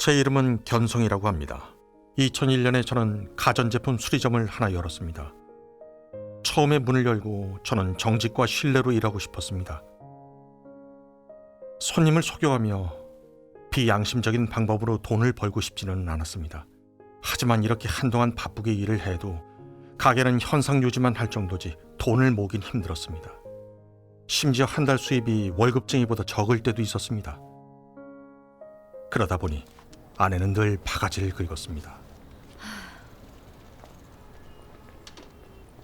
제 이름은 견성이라고 합니다. 2001년에 저는 가전제품 수리점을 하나 열었습니다. 처음에 문을 열고 저는 정직과 신뢰로 일하고 싶었습니다. 손님을 속여가며 비양심적인 방법으로 돈을 벌고 싶지는 않았습니다. 하지만 이렇게 한동안 바쁘게 일을 해도 가게는 현상 유지만 할 정도지 돈을 모으긴 힘들었습니다. 심지어 한 달 수입이 월급쟁이보다 적을 때도 있었습니다. 그러다 보니 아내는 늘 바가지를 긁었습니다.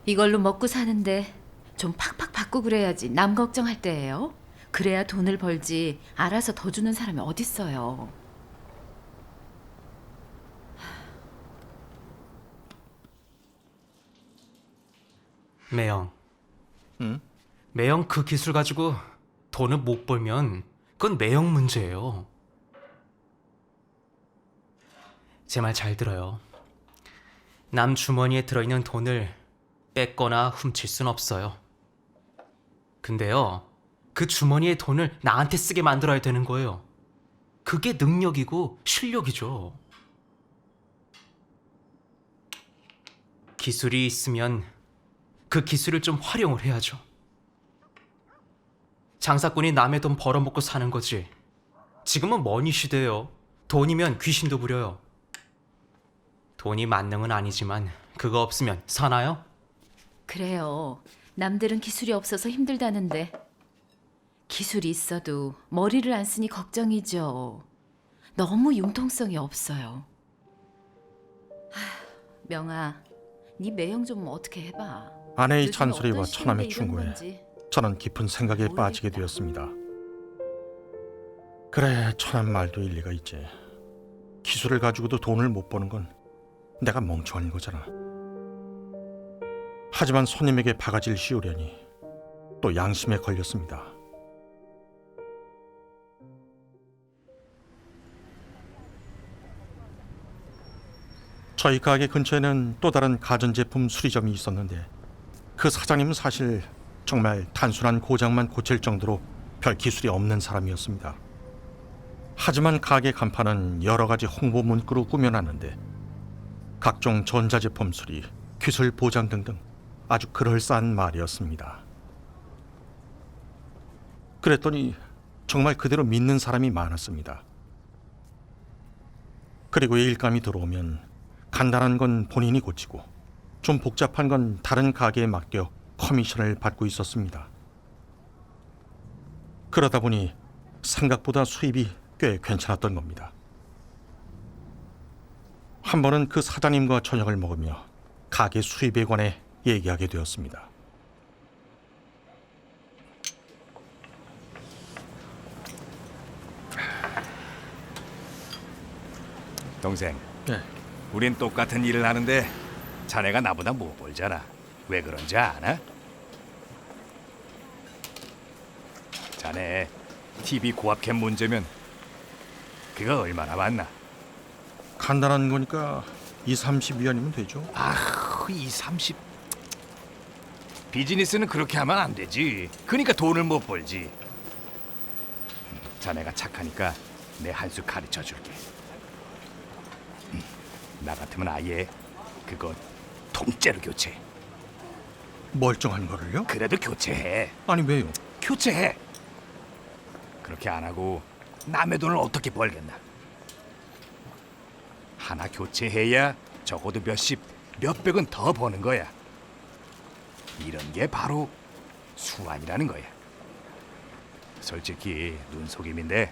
이걸로 먹고 사는데 좀 팍팍 받고 그래야지 남 걱정할 때예요. 그래야 돈을 벌지 알아서 더 주는 사람이 어딨어요. 매영. 응? 매영 그 기술 가지고 돈을 못 벌면 그건 매영 문제예요. 제 말 잘 들어요. 남 주머니에 들어있는 돈을 뺏거나 훔칠 순 없어요. 근데요, 그 주머니의 돈을 나한테 쓰게 만들어야 되는 거예요. 그게 능력이고 실력이죠. 기술이 있으면 그 기술을 좀 활용을 해야죠. 장사꾼이 남의 돈 벌어먹고 사는 거지. 지금은 머니 시대예요. 돈이면 귀신도 부려요. 돈이 만능은 아니지만 그거 없으면 사나요? 그래요. 남들은 기술이 없어서 힘들다는데 기술이 있어도 머리를 안 쓰니 걱정이죠. 너무 융통성이 없어요. 명아, 네 매형 좀 어떻게 해봐. 아내의 요즘 잔소리와 어떤 처남의 시대인데 이런 충고에 건지. 저는 깊은 생각에 빠지게 되었습니다. 그래, 처남 말도 일리가 있지. 기술을 가지고도 돈을 못 버는 건 내가 멍청한 거잖아. 하지만 손님에게 바가지를 씌우려니 또 양심에 걸렸습니다. 저희 가게 근처에는 또 다른 가전제품 수리점이 있었는데 그 사장님은 사실 정말 단순한 고장만 고칠 정도로 별 기술이 없는 사람이었습니다. 하지만 가게 간판은 여러 가지 홍보 문구로 꾸며놨는데 각종 전자제품 수리, 기술 보장 등등 아주 그럴싸한 말이었습니다. 그랬더니 정말 그대로 믿는 사람이 많았습니다. 그리고 일감이 들어오면 간단한 건 본인이 고치고 좀 복잡한 건 다른 가게에 맡겨 커미션을 받고 있었습니다. 그러다 보니 생각보다 수입이 꽤 괜찮았던 겁니다. 한 번은 그 사장님과 저녁을 먹으며 가게 수입에 관해 얘기하게 되었습니다. 동생, 네, 우린 똑같은 일을 하는데 자네가 나보다 못 벌잖아. 왜 그런지 아나? 자네 TV 고압캠 문제면 그거 얼마나 받나? 간단한 거니까 2~30위안이면 되죠. 아휴, 2~30... 비즈니스는 그렇게 하면 안 되지. 그러니까 돈을 못 벌지. 자네가 착하니까 내 한 수 가르쳐 줄게. 나 같으면 아예 그거 통째로 교체해. 멀쩡한 거를요? 그래도 교체해. 아니 왜요? 교체해. 그렇게 안 하고 남의 돈을 어떻게 벌겠나? 하나 교체해야 적어도 몇십, 몇백은 더 버는 거야. 이런 게 바로 수완이라는 거야. 솔직히 눈속임인데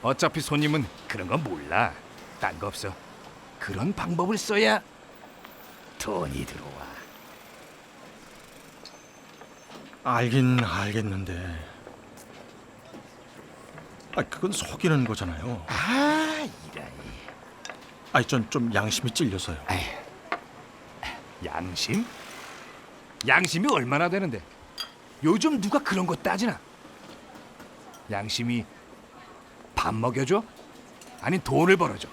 어차피 손님은 그런 건 몰라. 딴 거 없어. 그런 방법을 써야 돈이 들어와. 알긴 알겠는데 그건 속이는 거잖아요. 아, 이라니. 전 좀 양심이 찔려서요. 양심? 양심이 얼마나 되는데? 요즘 누가 그런 거 따지나? 양심이 밥 먹여줘? 아니 돈을 벌어줘?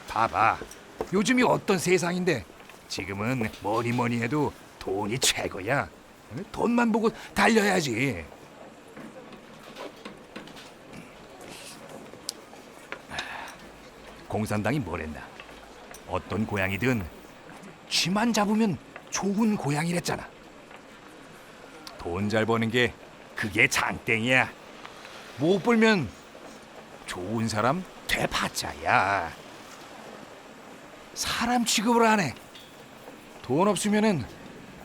봐봐, 요즘이 어떤 세상인데 지금은 뭐니 해도 돈이 최고야. 돈만 보고 달려야지. 공산당이 뭐랬나? 어떤 고양이든 쥐만 잡으면 좋은 고양이랬잖아. 돈 잘 버는 게 그게 장땡이야. 못 벌면 좋은 사람 돼봤자야. 사람 취급을 안 해. 돈 없으면은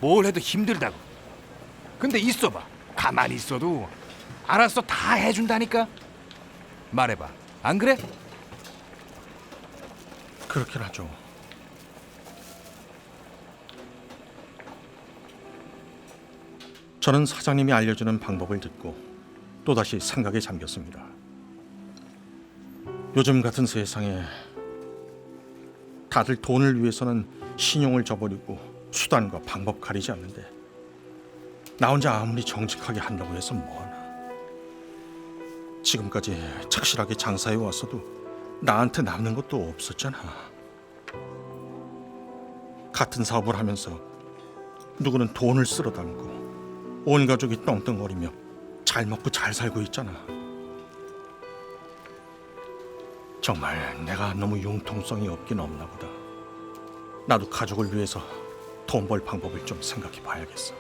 뭘 해도 힘들다고. 근데 있어봐. 가만히 있어도 알아서 다 해준다니까. 말해봐. 안 그래? 그렇긴 하죠. 저는 사장님이 알려주는 방법을 듣고 또다시 생각에 잠겼습니다. 요즘 같은 세상에 다들 돈을 위해서는 신용을 저버리고 수단과 방법 가리지 않는데 나 혼자 아무리 정직하게 한다고 해서 뭐하나. 지금까지 착실하게 장사해 왔어도 나한테 남는 것도 없었잖아. 같은 사업을 하면서 누구는 돈을 쓸어 담고 온 가족이 떵떵거리며 잘 먹고 잘 살고 있잖아. 정말 내가 너무 융통성이 없긴 없나 보다. 나도 가족을 위해서 돈 벌 방법을 좀 생각해 봐야겠어.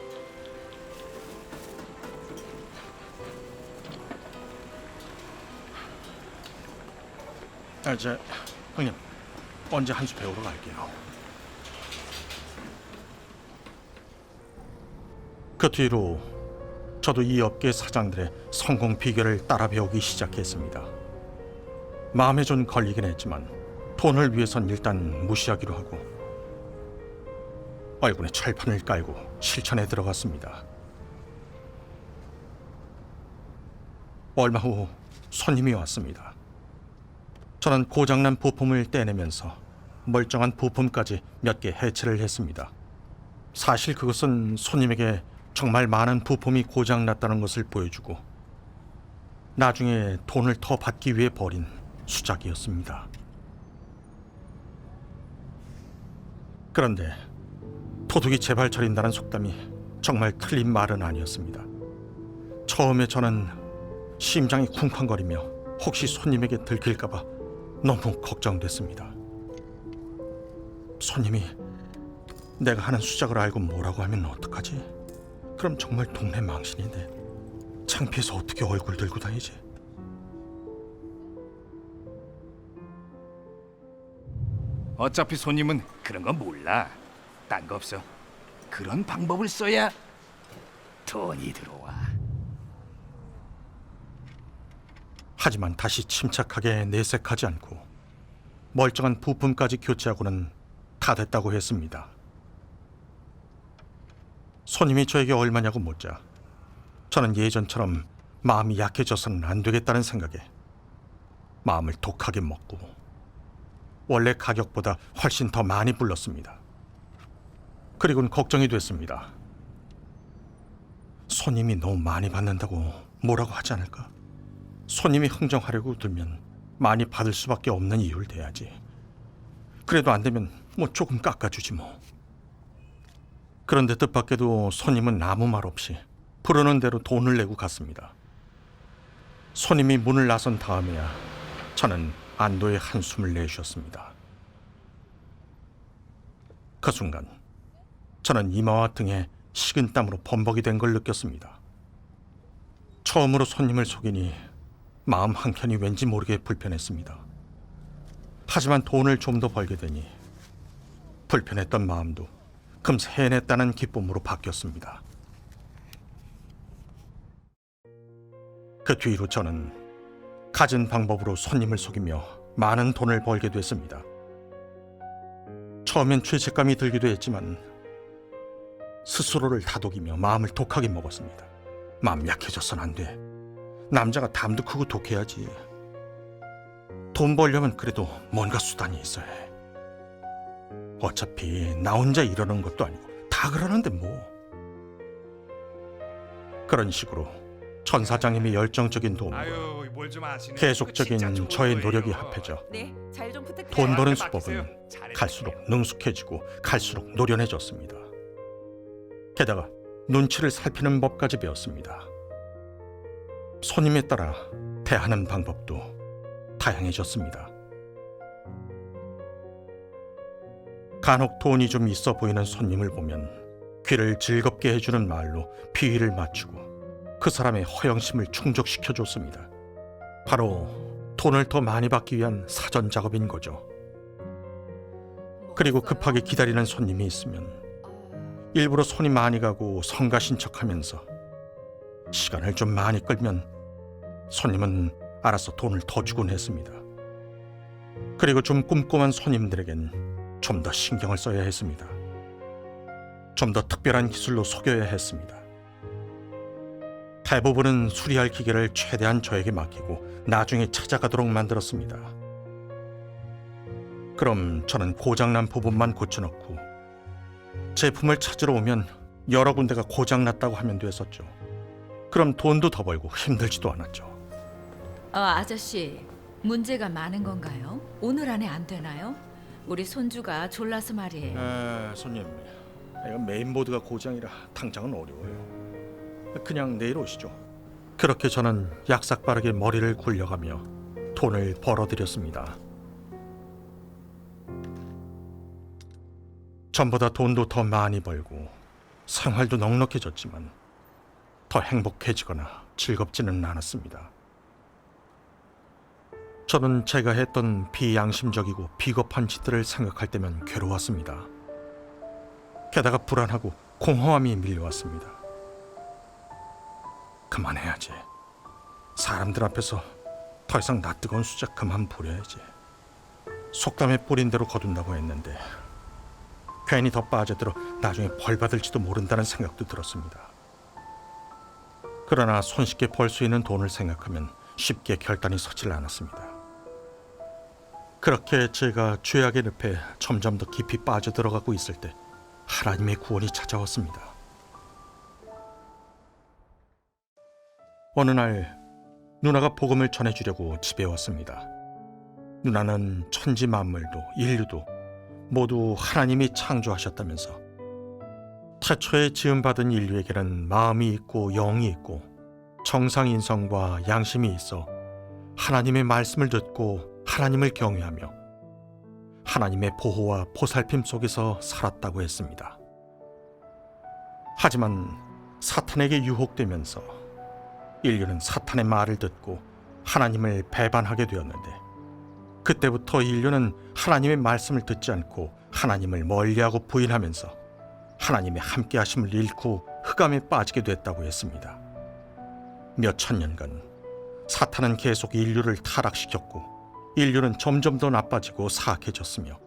이제 형님, 언제 한 수 배우러 갈게요. 그 뒤로 저도 이 업계 사장들의 성공 비결을 따라 배우기 시작했습니다. 마음에 좀 걸리긴 했지만 돈을 위해선 일단 무시하기로 하고 얼굴에 철판을 깔고 실천에 들어갔습니다. 얼마 후 손님이 왔습니다. 저는 고장난 부품을 떼내면서 멀쩡한 부품까지 몇 개 해체를 했습니다. 사실 그것은 손님에게 정말 많은 부품이 고장났다는 것을 보여주고 나중에 돈을 더 받기 위해 벌인 수작이었습니다. 그런데 도둑이 제발 저린다는 속담이 정말 틀린 말은 아니었습니다. 처음에 저는 심장이 쿵쾅거리며 혹시 손님에게 들킬까봐 너무 걱정됐습니다. 손님이 내가 하는 수작을 알고 뭐라고 하면 어떡하지? 그럼 정말 동네 망신인데 창피해서 어떻게 얼굴 들고 다니지? 어차피 손님은 그런 거 몰라. 딴 거 없어. 그런 방법을 써야 돈이 들어와. 하지만 다시 침착하게 내색하지 않고 멀쩡한 부품까지 교체하고는 다 됐다고 했습니다. 손님이 저에게 얼마냐고 묻자 저는 예전처럼 마음이 약해져서는 안 되겠다는 생각에 마음을 독하게 먹고 원래 가격보다 훨씬 더 많이 불렀습니다. 그리고는 걱정이 됐습니다. 손님이 너무 많이 받는다고 뭐라고 하지 않을까? 손님이 흥정하려고 들면 많이 받을 수밖에 없는 이유를 대야지. 그래도 안 되면 뭐 조금 깎아주지 뭐. 그런데 뜻밖에도 손님은 아무 말 없이 부르는 대로 돈을 내고 갔습니다. 손님이 문을 나선 다음에야 저는 안도의 한숨을 내쉬었습니다. 그 순간 저는 이마와 등에 식은땀으로 범벅이 된 걸 느꼈습니다. 처음으로 손님을 속이니 마음 한켠이 왠지 모르게 불편했습니다. 하지만 돈을 좀 더 벌게 되니 불편했던 마음도 금세 해냈다는 기쁨으로 바뀌었습니다. 그 뒤로 저는 갖은 방법으로 손님을 속이며 많은 돈을 벌게 됐습니다. 처음엔 죄책감이 들기도 했지만 스스로를 다독이며 마음을 독하게 먹었습니다. 마음 약해져선 안 돼. 남자가 담도 크고 독해야지. 돈 벌려면 그래도 뭔가 수단이 있어야 해. 어차피 나 혼자 이러는 것도 아니고 다 그러는데 뭐. 그런 식으로 전 사장님의 열정적인 도움과 계속적인 저의 노력이 합해져 네, 잘 좀 부탁드려요. 돈 버는 수법은 갈수록 능숙해지고 갈수록 노련해졌습니다. 게다가 눈치를 살피는 법까지 배웠습니다. 손님에 따라 대하는 방법도 다양해졌습니다. 간혹 돈이 좀 있어 보이는 손님을 보면 귀를 즐겁게 해주는 말로 비위를 맞추고 그 사람의 허영심을 충족시켜 줬습니다. 바로 돈을 더 많이 받기 위한 사전 작업인 거죠. 그리고 급하게 기다리는 손님이 있으면 일부러 손이 많이 가고 성가신 척하면서 시간을 좀 많이 끌면 손님은 알아서 돈을 더 주곤 했습니다. 그리고 좀 꼼꼼한 손님들에겐 좀 더 신경을 써야 했습니다. 좀 더 특별한 기술로 속여야 했습니다. 대부분은 수리할 기계를 최대한 저에게 맡기고 나중에 찾아가도록 만들었습니다. 그럼 저는 고장난 부분만 고쳐놓고 제품을 찾으러 오면 여러 군데가 고장났다고 하면 됐었죠. 그럼 돈도 더 벌고 힘들지도 않았죠. 아저씨, 문제가 많은 건가요? 오늘 안에 안 되나요? 우리 손주가 졸라서 말이에요. 손님, 이거 메인보드가 고장이라 당장은 어려워요. 그냥 내일 오시죠. 그렇게 저는 약삭빠르게 머리를 굴려가며 돈을 벌어들였습니다. 전보다 돈도 더 많이 벌고 생활도 넉넉해졌지만 더 행복해지거나 즐겁지는 않았습니다. 저는 제가 했던 비양심적이고 비겁한 짓들을 생각할 때면 괴로웠습니다. 게다가 불안하고 공허함이 밀려왔습니다. 그만해야지. 사람들 앞에서 더 이상 낯뜨거운 수작 그만 부려야지. 속담에 뿌린 대로 거둔다고 했는데 괜히 더 빠져들어 나중에 벌 받을지도 모른다는 생각도 들었습니다. 그러나 손쉽게 벌 수 있는 돈을 생각하면 쉽게 결단이 서질 않았습니다. 그렇게 제가 죄악의 늪에 점점 더 깊이 빠져들어가고 있을 때 하나님의 구원이 찾아왔습니다. 어느 날 누나가 복음을 전해주려고 집에 왔습니다. 누나는 천지 만물도 인류도 모두 하나님이 창조하셨다면서 태초에 지음받은 인류에게는 마음이 있고 영이 있고 정상인성과 양심이 있어 하나님의 말씀을 듣고 하나님을 경외하며 하나님의 보호와 보살핌 속에서 살았다고 했습니다. 하지만 사탄에게 유혹되면서 인류는 사탄의 말을 듣고 하나님을 배반하게 되었는데 그때부터 인류는 하나님의 말씀을 듣지 않고 하나님을 멀리하고 부인하면서 하나님의 함께하심을 잃고 흑암에 빠지게 됐다고 했습니다. 몇 천년간 사탄은 계속 인류를 타락시켰고 인류는 점점 더 나빠지고 사악해졌으며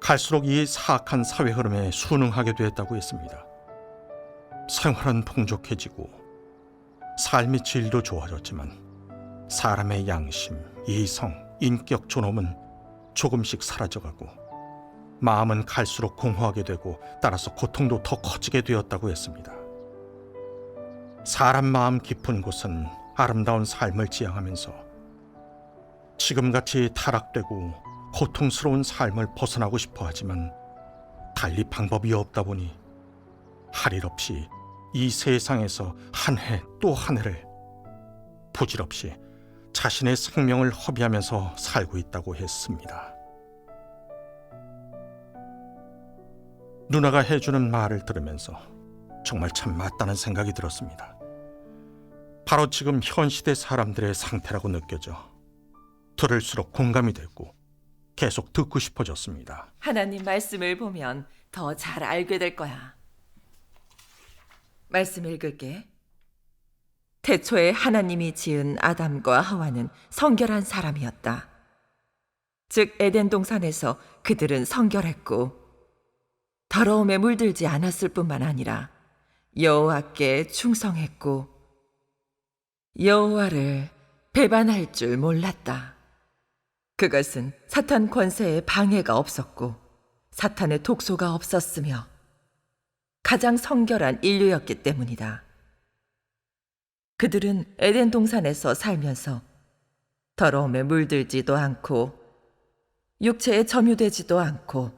갈수록 이 사악한 사회 흐름에 순응하게 되었다고 했습니다. 생활은 풍족해지고 삶의 질도 좋아졌지만 사람의 양심, 이성, 인격 존엄은 조금씩 사라져가고 마음은 갈수록 공허하게 되고 따라서 고통도 더 커지게 되었다고 했습니다. 사람 마음 깊은 곳은 아름다운 삶을 지향하면서 지금같이 타락되고 고통스러운 삶을 벗어나고 싶어 하지만 달리 방법이 없다 보니 할 일 없이 이 세상에서 한 해 또 한 해를 부질없이 자신의 생명을 허비하면서 살고 있다고 했습니다. 누나가 해주는 말을 들으면서 정말 참 맞다는 생각이 들었습니다. 바로 지금 현 시대 사람들의 상태라고 느껴져 들을수록 공감이 되고 계속 듣고 싶어졌습니다. 하나님 말씀을 보면 더 잘 알게 될 거야. 말씀 읽을게. 태초에 하나님이 지은 아담과 하와는 성결한 사람이었다. 즉 에덴 동산에서 그들은 성결했고 더러움에 물들지 않았을 뿐만 아니라 여호와께 충성했고 여호와를 배반할 줄 몰랐다. 그것은 사탄 권세에 방해가 없었고 사탄의 독소가 없었으며 가장 성결한 인류였기 때문이다. 그들은 에덴 동산에서 살면서 더러움에 물들지도 않고 육체에 점유되지도 않고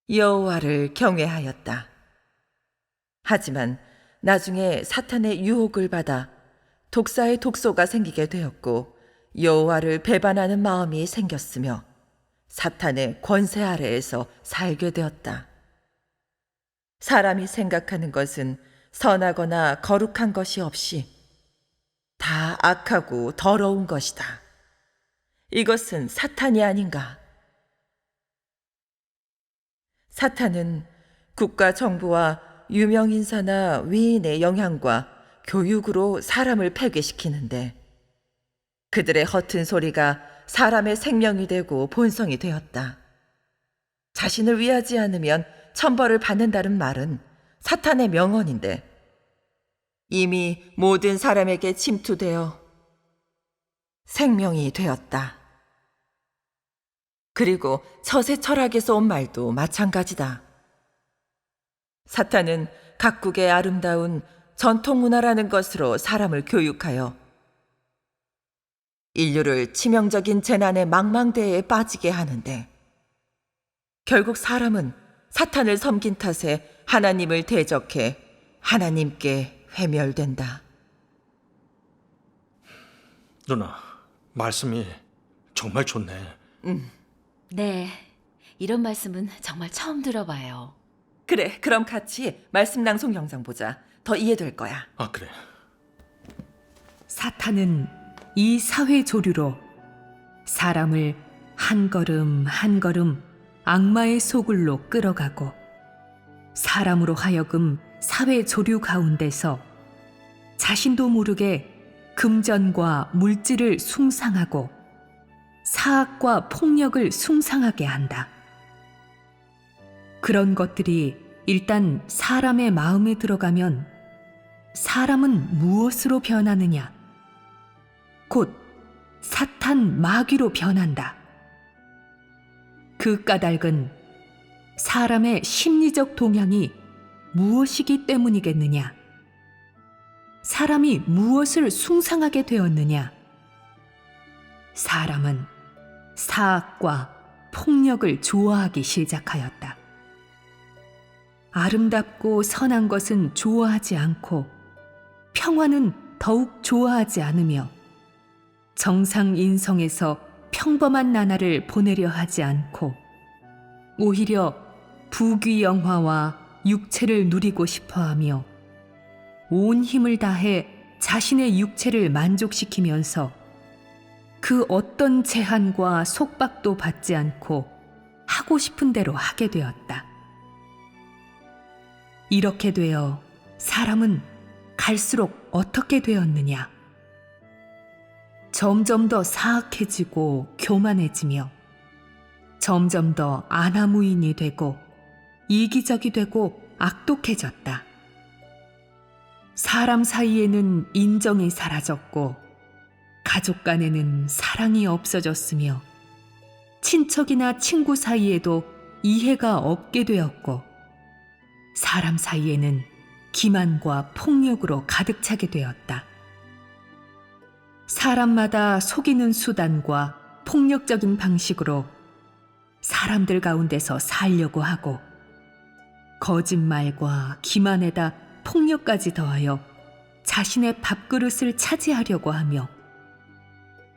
여호와를 경외하였다. 하지만 나중에 사탄의 유혹을 받아 독사의 독소가 생기게 되었고 여호와를 배반하는 마음이 생겼으며 사탄의 권세 아래에서 살게 되었다. 사람이 생각하는 것은 선하거나 거룩한 것이 없이 다 악하고 더러운 것이다. 이것은 사탄이 아닌가? 사탄은 국가 정부와 유명 인사나 위인의 영향과 교육으로 사람을 폐괴시키는데 그들의 허튼 소리가 사람의 생명이 되고 본성이 되었다. 자신을 위하지 않으면 천벌을 받는다는 말은 사탄의 명언인데 이미 모든 사람에게 침투되어 생명이 되었다. 그리고 처세 철학에서 온 말도 마찬가지다. 사탄은 각국의 아름다운 전통 문화라는 것으로 사람을 교육하여 인류를 치명적인 재난의 망망대해에 빠지게 하는데 결국 사람은 사탄을 섬긴 탓에 하나님을 대적해 하나님께 회멸된다. 누나, 말씀이 정말 좋네. 네, 이런 말씀은 정말 처음 들어봐요. 그래, 그럼 같이 말씀 낭송 영상 보자. 더 이해될 거야. 아, 그래. 사탄은 이 사회 조류로 사람을 한 걸음 한 걸음 악마의 소굴로 끌어가고 사람으로 하여금 사회 조류 가운데서 자신도 모르게 금전과 물질을 숭상하고 사악과 폭력을 숭상하게 한다. 그런 것들이 일단 사람의 마음에 들어가면 사람은 무엇으로 변하느냐? 곧 사탄 마귀로 변한다. 그 까닭은 사람의 심리적 동향이 무엇이기 때문이겠느냐? 사람이 무엇을 숭상하게 되었느냐? 사람은 사악과 폭력을 좋아하기 시작하였다. 아름답고 선한 것은 좋아하지 않고 평화는 더욱 좋아하지 않으며 정상인성에서 평범한 나날을 보내려 하지 않고 오히려 부귀영화와 육체를 누리고 싶어하며 온 힘을 다해 자신의 육체를 만족시키면서 그 어떤 제한과 속박도 받지 않고 하고 싶은 대로 하게 되었다. 이렇게 되어 사람은 갈수록 어떻게 되었느냐? 점점 더 사악해지고 교만해지며 점점 더 아나무인이 되고 이기적이 되고 악독해졌다. 사람 사이에는 인정이 사라졌고 가족 간에는 사랑이 없어졌으며 친척이나 친구 사이에도 이해가 없게 되었고 사람 사이에는 기만과 폭력으로 가득 차게 되었다. 사람마다 속이는 수단과 폭력적인 방식으로 사람들 가운데서 살려고 하고 거짓말과 기만에다 폭력까지 더하여 자신의 밥그릇을 차지하려고 하며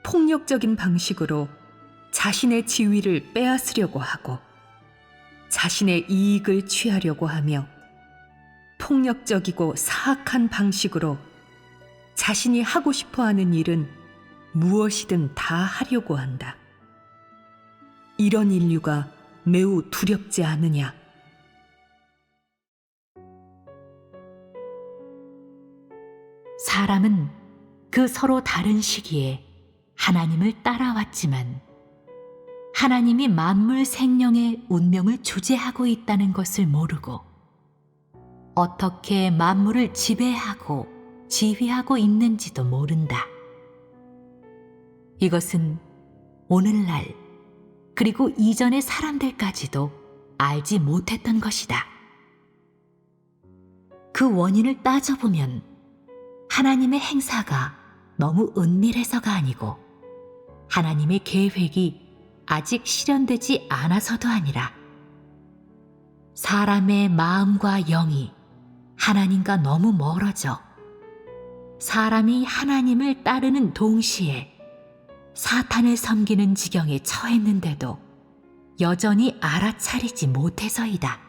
폭력적인 방식으로 자신의 지위를 빼앗으려고 하고 자신의 이익을 취하려고 하며 폭력적이고 사악한 방식으로 자신이 하고 싶어하는 일은 무엇이든 다 하려고 한다. 이런 인류가 매우 두렵지 않으냐? 사람은 그 서로 다른 시기에 하나님을 따라왔지만 하나님이 만물 생령의 운명을 주재하고 있다는 것을 모르고 어떻게 만물을 지배하고 지휘하고 있는지도 모른다. 이것은 오늘날 그리고 이전의 사람들까지도 알지 못했던 것이다. 그 원인을 따져보면 하나님의 행사가 너무 은밀해서가 아니고 하나님의 계획이 아직 실현되지 않아서도 아니라 사람의 마음과 영이 하나님과 너무 멀어져 사람이 하나님을 따르는 동시에 사탄을 섬기는 지경에 처했는데도 여전히 알아차리지 못해서이다.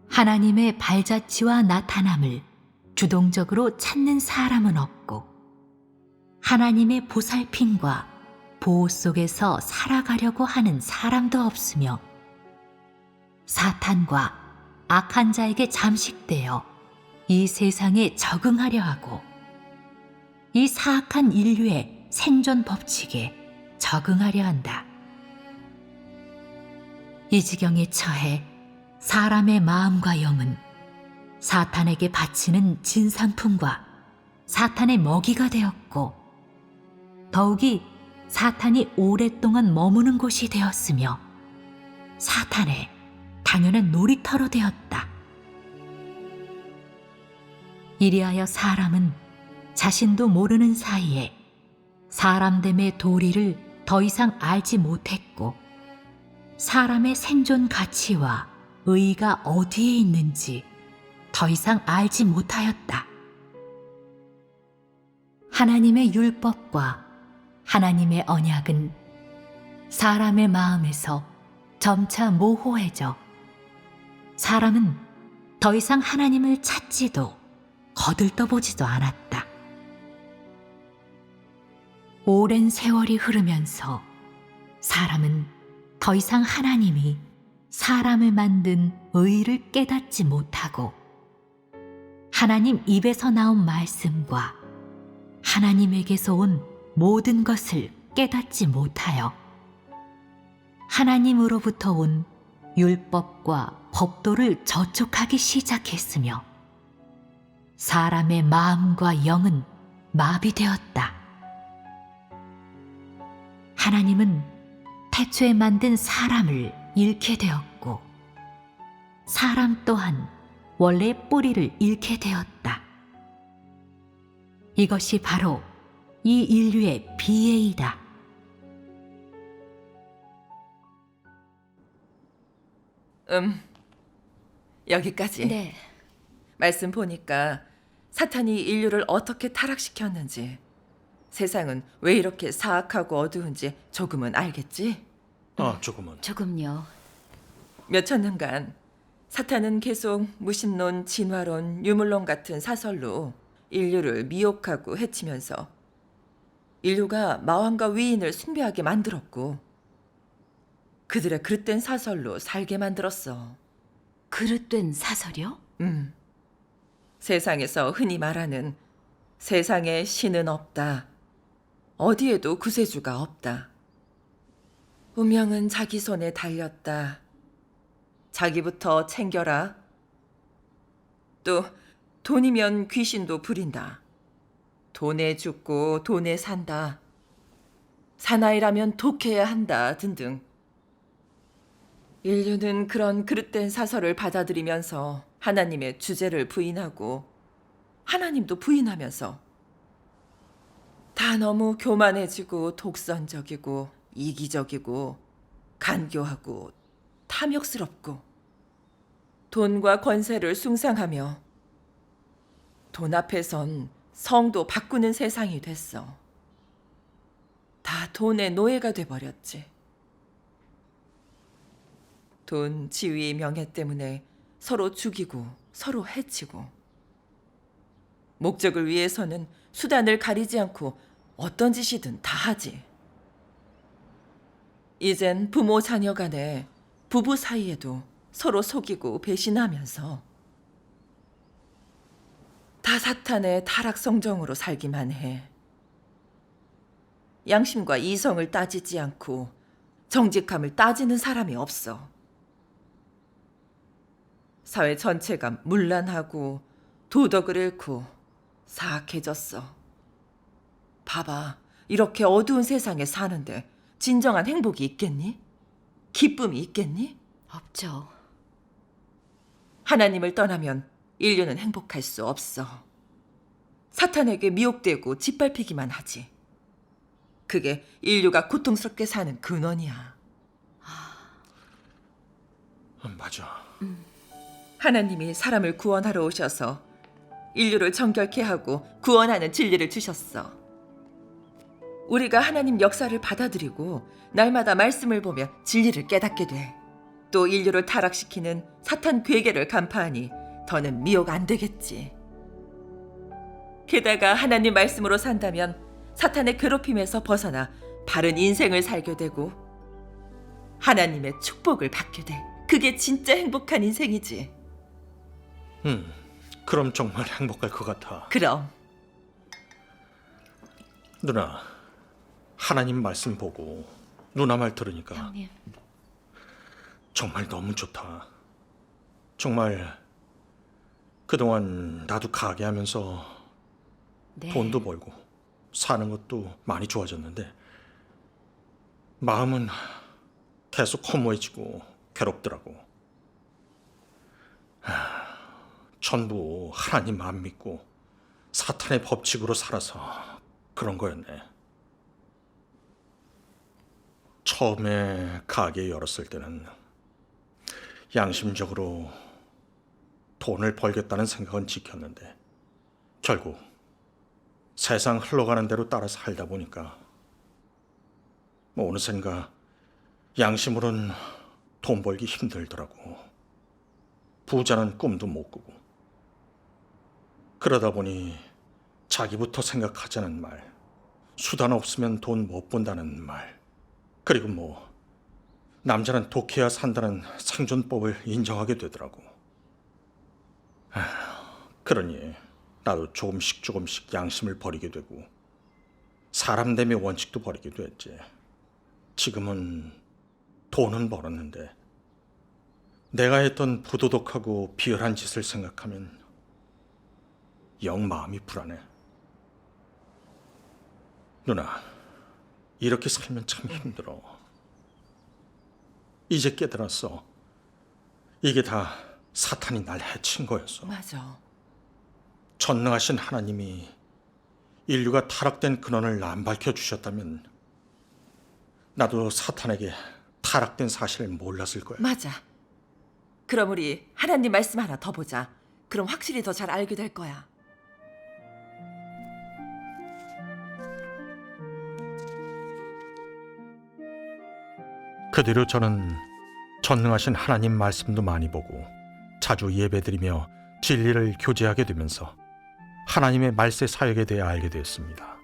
하나님의 발자취와 나타남을 주동적으로 찾는 사람은 없고 하나님의 보살핌과 보호 속에서 살아가려고 하는 사람도 없으며 사탄과 악한 자에게 잠식되어 이 세상에 적응하려 하고 이 사악한 인류의 생존 법칙에 적응하려 한다. 이 지경에 처해 사람의 마음과 영은 사탄에게 바치는 진상품과 사탄의 먹이가 되었고 더욱이 사탄이 오랫동안 머무는 곳이 되었으며 사탄의 당연한 놀이터로 되었다. 이리하여 사람은 자신도 모르는 사이에 사람됨의 도리를 더 이상 알지 못했고 사람의 생존 가치와 의의가 어디에 있는지 더 이상 알지 못하였다. 하나님의 율법과 하나님의 언약은 사람의 마음에서 점차 모호해져 사람은 더 이상 하나님을 찾지도 거들떠보지도 않았다. 오랜 세월이 흐르면서 사람은 더 이상 하나님이 사람을 만든 의의를 깨닫지 못하고 하나님 입에서 나온 말씀과 하나님에게서 온 모든 것을 깨닫지 못하여 하나님으로부터 온 율법과 법도를 저촉하기 시작했으며 사람의 마음과 영은 마비되었다. 하나님은 태초에 만든 사람을 잃게 되었고 사람 또한 원래의 뿌리를 잃게 되었다. 이것이 바로 이 인류의 비애이다. 여기까지. 네. 말씀 보니까 사탄이 인류를 어떻게 타락시켰는지, 세상은 왜 이렇게 사악하고 어두운지 조금은 알겠지? 조금은. 조금요. 몇천 년간 사탄은 계속 무신론, 진화론, 유물론 같은 사설로 인류를 미혹하고 해치면서 인류가 마왕과 위인을 숭배하게 만들었고 그들의 그릇된 사설로 살게 만들었어. 그릇된 사설이요? 세상에서 흔히 말하는 세상에 신은 없다. 어디에도 구세주가 없다. 운명은 자기 손에 달렸다. 자기부터 챙겨라. 또 돈이면 귀신도 부린다. 돈에 죽고 돈에 산다. 사나이라면 독해야 한다 등등. 인류는 그런 그릇된 사설을 받아들이면서 하나님의 주제를 부인하고 하나님도 부인하면서 다 너무 교만해지고 독선적이고 이기적이고 간교하고 탐욕스럽고 돈과 권세를 숭상하며 돈 앞에선 성도 바꾸는 세상이 됐어. 다 돈의 노예가 돼버렸지. 돈, 지위, 명예 때문에 서로 죽이고 서로 해치고 목적을 위해서는 수단을 가리지 않고 어떤 짓이든 다 하지. 이젠 부모 자녀 간에 부부 사이에도 서로 속이고 배신하면서 다 사탄의 타락 성정으로 살기만 해. 양심과 이성을 따지지 않고 정직함을 따지는 사람이 없어. 사회 전체가 문란하고 도덕을 잃고 사악해졌어. 봐봐, 이렇게 어두운 세상에 사는데 진정한 행복이 있겠니? 기쁨이 있겠니? 없죠. 하나님을 떠나면 인류는 행복할 수 없어. 사탄에게 미혹되고 짓밟히기만 하지. 그게 인류가 고통스럽게 사는 근원이야. 맞아. 하나님이 사람을 구원하러 오셔서 인류를 정결케 하고 구원하는 진리를 주셨어. 우리가 하나님 역사를 받아들이고 날마다 말씀을 보며 진리를 깨닫게 돼. 또 인류를 타락시키는 사탄 괴계를 간파하니 더는 미혹 안 되겠지. 게다가 하나님 말씀으로 산다면 사탄의 괴롭힘에서 벗어나 바른 인생을 살게 되고 하나님의 축복을 받게 돼. 그게 진짜 행복한 인생이지. 그럼 정말 행복할 것 같아. 그럼 누나, 하나님 말씀 보고 누나 말 들으니까 형님. 정말 너무 좋다. 정말 그동안 나도 가게 하면서 네. 돈도 벌고 사는 것도 많이 좋아졌는데 마음은 계속 허무해지고 괴롭더라고. 전부 하나님 안 믿고 사탄의 법칙으로 살아서 그런 거였네. 처음에 가게 열었을 때는 양심적으로 돈을 벌겠다는 생각은 지켰는데 결국 세상 흘러가는 대로 따라 살다 보니까 어느샌가 양심으론 돈 벌기 힘들더라고. 부자는 꿈도 못 꾸고. 그러다 보니 자기부터 생각하자는 말, 수단 없으면 돈 못 번다는 말, 그리고 남자는 독해야 산다는 생존법을 인정하게 되더라고. 그러니 나도 조금씩 양심을 버리게 되고 사람됨의 원칙도 버리게 됐지. 지금은 돈은 벌었는데 내가 했던 부도덕하고 비열한 짓을 생각하면 영 마음이 불안해. 누나, 이렇게 살면 참 힘들어. 이제 깨달았어. 이게 다 사탄이 날 해친 거였어. 맞아. 전능하신 하나님이 인류가 타락된 근원을 안 밝혀주셨다면 나도 사탄에게 타락된 사실을 몰랐을 거야. 맞아. 그럼 우리 하나님 말씀 하나 더 보자. 그럼 확실히 더 잘 알게 될 거야. 그 뒤로 저는 전능하신 하나님 말씀도 많이 보고 자주 예배드리며 진리를 교제하게 되면서 하나님의 말세 사역에 대해 알게 되었습니다.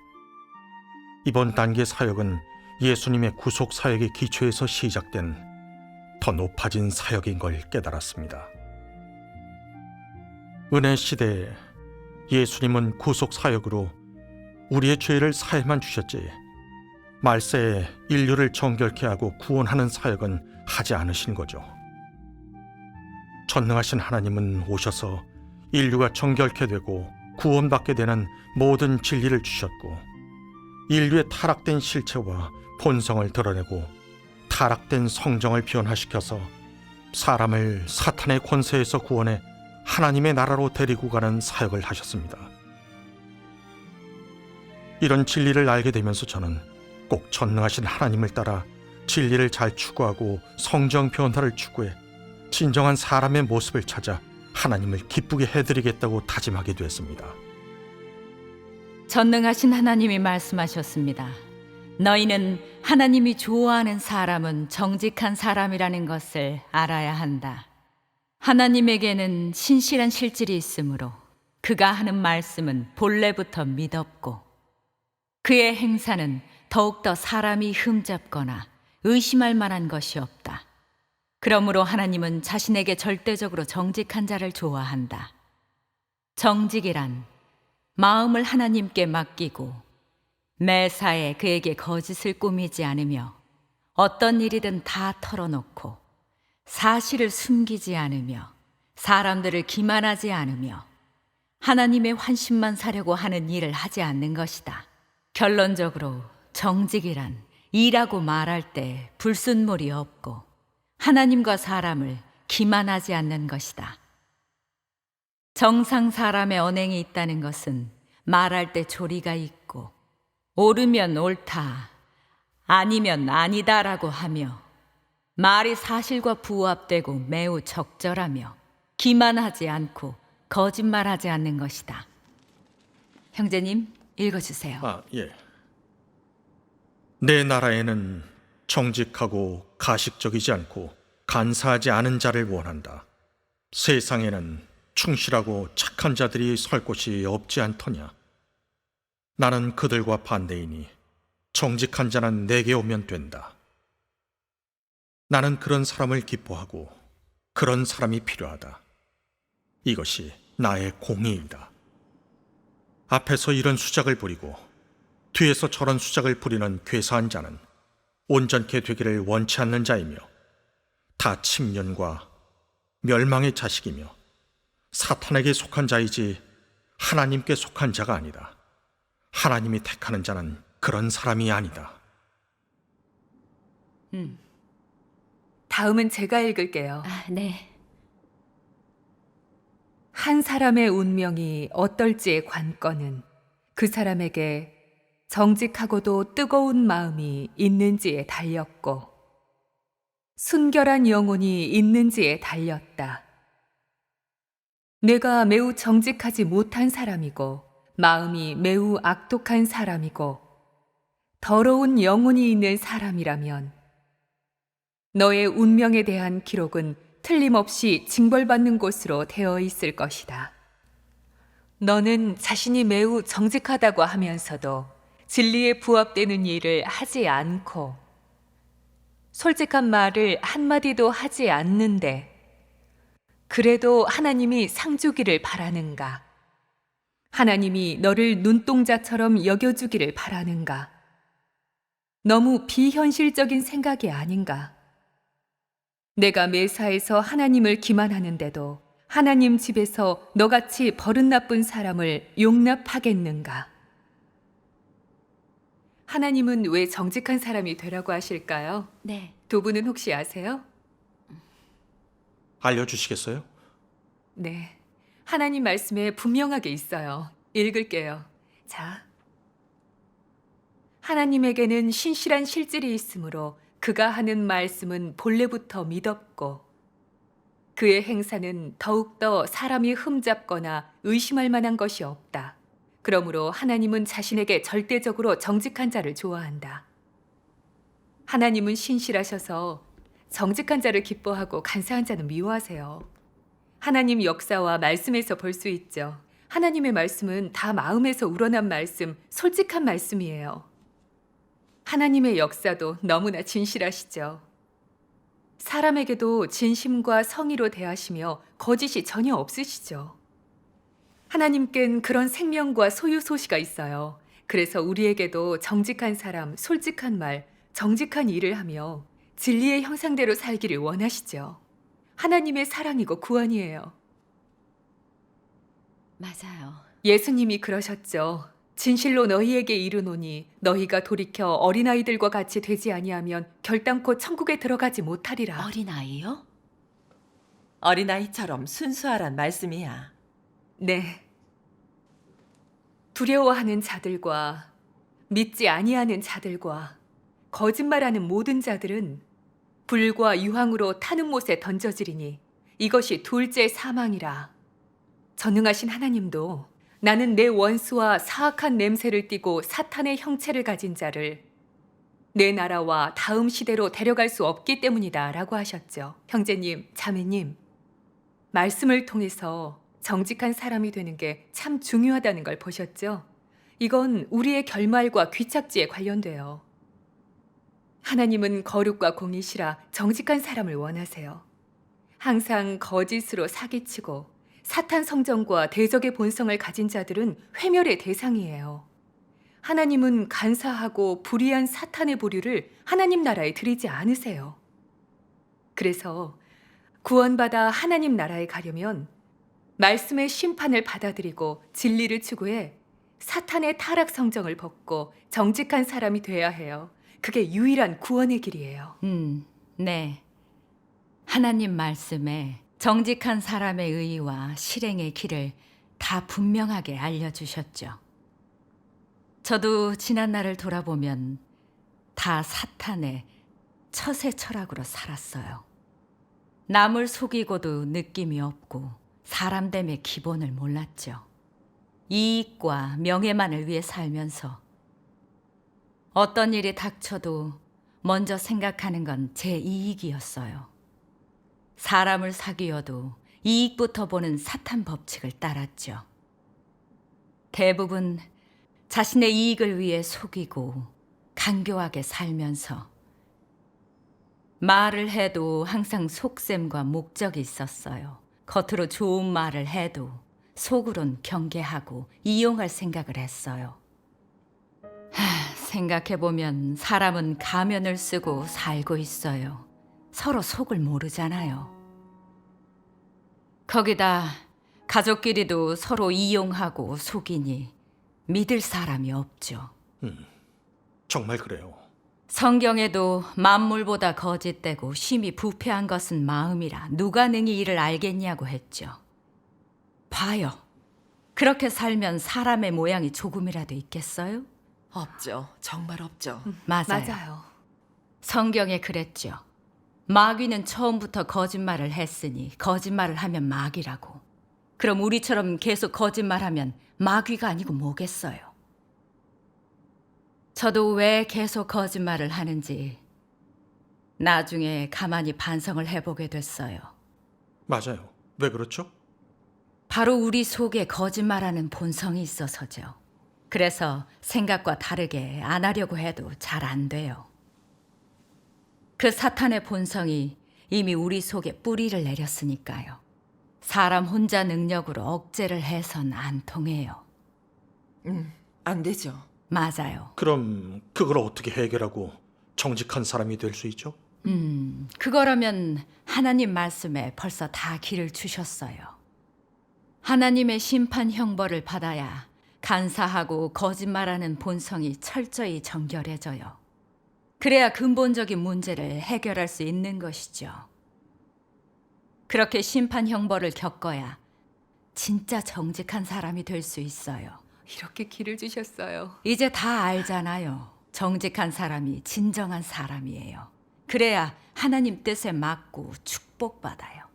이번 단계 사역은 예수님의 구속 사역의 기초에서 시작된 더 높아진 사역인 걸 깨달았습니다. 은혜 시대에 예수님은 구속 사역으로 우리의 죄를 사해만 주셨지 말세에 인류를 정결케 하고 구원하는 사역은 하지 않으신 거죠. 전능하신 하나님은 오셔서 인류가 정결케 되고 구원받게 되는 모든 진리를 주셨고 인류의 타락된 실체와 본성을 드러내고 타락된 성정을 변화시켜서 사람을 사탄의 권세에서 구원해 하나님의 나라로 데리고 가는 사역을 하셨습니다. 이런 진리를 알게 되면서 저는 꼭 전능하신 하나님을 따라 진리를 잘 추구하고 성정 변화를 추구해 진정한 사람의 모습을 찾아 하나님을 기쁘게 해드리겠다고 다짐하게 되었습니다. 전능하신 하나님이 말씀하셨습니다. 너희는 하나님이 좋아하는 사람은 정직한 사람이라는 것을 알아야 한다. 하나님에게는 신실한 실질이 있으므로 그가 하는 말씀은 본래부터 믿었고 그의 행사는 더욱더 사람이 흠잡거나 의심할 만한 것이 없다. 그러므로 하나님은 자신에게 절대적으로 정직한 자를 좋아한다. 정직이란 마음을 하나님께 맡기고 매사에 그에게 거짓을 꾸미지 않으며 어떤 일이든 다 털어놓고 사실을 숨기지 않으며 사람들을 기만하지 않으며 하나님의 환심만 사려고 하는 일을 하지 않는 것이다. 결론적으로 정직이란 이라고 말할 때 불순물이 없고 하나님과 사람을 기만하지 않는 것이다. 정상 사람의 언행이 있다는 것은 말할 때 조리가 있고 옳으면 옳다, 아니면 아니다라고 하며 말이 사실과 부합되고 매우 적절하며 기만하지 않고 거짓말하지 않는 것이다. 형제님, 읽어주세요. 예. 내 나라에는 정직하고 가식적이지 않고 간사하지 않은 자를 원한다. 세상에는 충실하고 착한 자들이 설 곳이 없지 않더냐. 나는 그들과 반대이니 정직한 자는 내게 오면 된다. 나는 그런 사람을 기뻐하고 그런 사람이 필요하다. 이것이 나의 공의이다. 앞에서 이런 수작을 부리고 뒤에서 저런 수작을 부리는 괴사한 자는 온전케 되기를 원치 않는 자이며 다 침륜과 멸망의 자식이며 사탄에게 속한 자이지 하나님께 속한 자가 아니다. 하나님이 택하는 자는 그런 사람이 아니다. 다음은 제가 읽을게요. 아, 네. 한 사람의 운명이 어떨지의 관건은 그 사람에게 정직하고도 뜨거운 마음이 있는지에 달렸고 순결한 영혼이 있는지에 달렸다. 내가 매우 정직하지 못한 사람이고 마음이 매우 악독한 사람이고 더러운 영혼이 있는 사람이라면 너의 운명에 대한 기록은 틀림없이 징벌받는 곳으로 되어 있을 것이다. 너는 자신이 매우 정직하다고 하면서도 진리에 부합되는 일을 하지 않고 솔직한 말을 한마디도 하지 않는데 그래도 하나님이 상 주기를 바라는가? 하나님이 너를 눈동자처럼 여겨주기를 바라는가? 너무 비현실적인 생각이 아닌가? 내가 매사에서 하나님을 기만하는데도 하나님 집에서 너같이 버릇 나쁜 사람을 용납하겠는가? 하나님은 왜 정직한 사람이 되라고 하실까요? 네. 두 분은 혹시 아세요? 알려주시겠어요? 네. 하나님 말씀에 분명하게 있어요. 읽을게요. 자. 하나님에게는 신실한 실질이 있으므로 그가 하는 말씀은 본래부터 믿었고 그의 행사는 더욱더 사람이 흠잡거나 의심할 만한 것이 없다. 그러므로 하나님은 자신에게 절대적으로 정직한 자를 좋아한다. 하나님은 신실하셔서 정직한 자를 기뻐하고 간사한 자는 미워하세요. 하나님 역사와 말씀에서 볼 수 있죠. 하나님의 말씀은 다 마음에서 우러난 말씀, 솔직한 말씀이에요. 하나님의 역사도 너무나 진실하시죠. 사람에게도 진심과 성의로 대하시며 거짓이 전혀 없으시죠. 하나님께는 그런 생명과 소유 소시가 있어요. 그래서 우리에게도 정직한 사람, 솔직한 말, 정직한 일을 하며 진리의 형상대로 살기를 원하시죠. 하나님의 사랑이고 구원이에요. 맞아요. 예수님이 그러셨죠. 진실로 너희에게 이르노니 너희가 돌이켜 어린아이들과 같이 되지 아니하면 결단코 천국에 들어가지 못하리라. 어린아이요? 어린아이처럼 순수하란 말씀이야. 네. 두려워하는 자들과 믿지 아니하는 자들과 거짓말하는 모든 자들은 불과 유황으로 타는 못에 던져지리니 이것이 둘째 사망이라. 전능하신 하나님도 나는 내 원수와 사악한 냄새를 띠고 사탄의 형체를 가진 자를 내 나라와 다음 시대로 데려갈 수 없기 때문이다 라고 하셨죠. 형제님, 자매님, 말씀을 통해서 정직한 사람이 되는 게 참 중요하다는 걸 보셨죠? 이건 우리의 결말과 귀착지에 관련돼요. 하나님은 거룩과 공의시라 정직한 사람을 원하세요. 항상 거짓으로 사기치고 사탄 성정과 대적의 본성을 가진 자들은 회멸의 대상이에요. 하나님은 간사하고 불의한 사탄의 보류를 하나님 나라에 들이지 않으세요. 그래서 구원받아 하나님 나라에 가려면 말씀의 심판을 받아들이고 진리를 추구해 사탄의 타락 성정을 벗고 정직한 사람이 돼야 해요. 그게 유일한 구원의 길이에요. 네. 하나님 말씀에 정직한 사람의 의의와 실행의 길을 다 분명하게 알려주셨죠. 저도 지난 날을 돌아보면 다 사탄의 처세 철학으로 살았어요. 남을 속이고도 느낌이 없고 사람됨의 기본을 몰랐죠. 이익과 명예만을 위해 살면서 어떤 일이 닥쳐도 먼저 생각하는 건 제 이익이었어요. 사람을 사귀어도 이익부터 보는 사탄 법칙을 따랐죠. 대부분 자신의 이익을 위해 속이고 간교하게 살면서 말을 해도 항상 속셈과 목적이 있었어요. 겉으로 좋은 말을 해도 속으론 경계하고 이용할 생각을 했어요. 생각해보면 사람은 가면을 쓰고 살고 있어요. 서로 속을 모르잖아요. 거기다 가족끼리도 서로 이용하고 속이니 믿을 사람이 없죠. 정말 그래요. 성경에도 만물보다 거짓되고 심히 부패한 것은 마음이라 누가 능히 이를 알겠냐고 했죠. 봐요. 그렇게 살면 사람의 모양이 조금이라도 있겠어요? 없죠. 정말 없죠. 맞아요. 성경에 그랬죠. 마귀는 처음부터 거짓말을 했으니 거짓말을 하면 마귀라고. 그럼 우리처럼 계속 거짓말하면 마귀가 아니고 뭐겠어요? 저도 왜 계속 거짓말을 하는지 나중에 가만히 반성을 해보게 됐어요. 맞아요. 왜 그렇죠? 바로 우리 속에 거짓말하는 본성이 있어서죠. 그래서 생각과 다르게 안 하려고 해도 잘 안 돼요. 그 사탄의 본성이 이미 우리 속에 뿌리를 내렸으니까요. 사람 혼자 능력으로 억제를 해선 안 통해요. 안 되죠. 맞아요. 그럼 그걸 어떻게 해결하고 정직한 사람이 될 수 있죠? 그거라면 하나님 말씀에 벌써 다 길을 주셨어요. 하나님의 심판 형벌을 받아야 간사하고 거짓말하는 본성이 철저히 정결해져요. 그래야 근본적인 문제를 해결할 수 있는 것이죠. 그렇게 심판 형벌을 겪어야 진짜 정직한 사람이 될 수 있어요. 이렇게 길을 주셨어요. 이제 다 알잖아요. 정직한 사람이 진정한 사람이에요. 그래야 하나님 뜻에 맞고 축복받아요.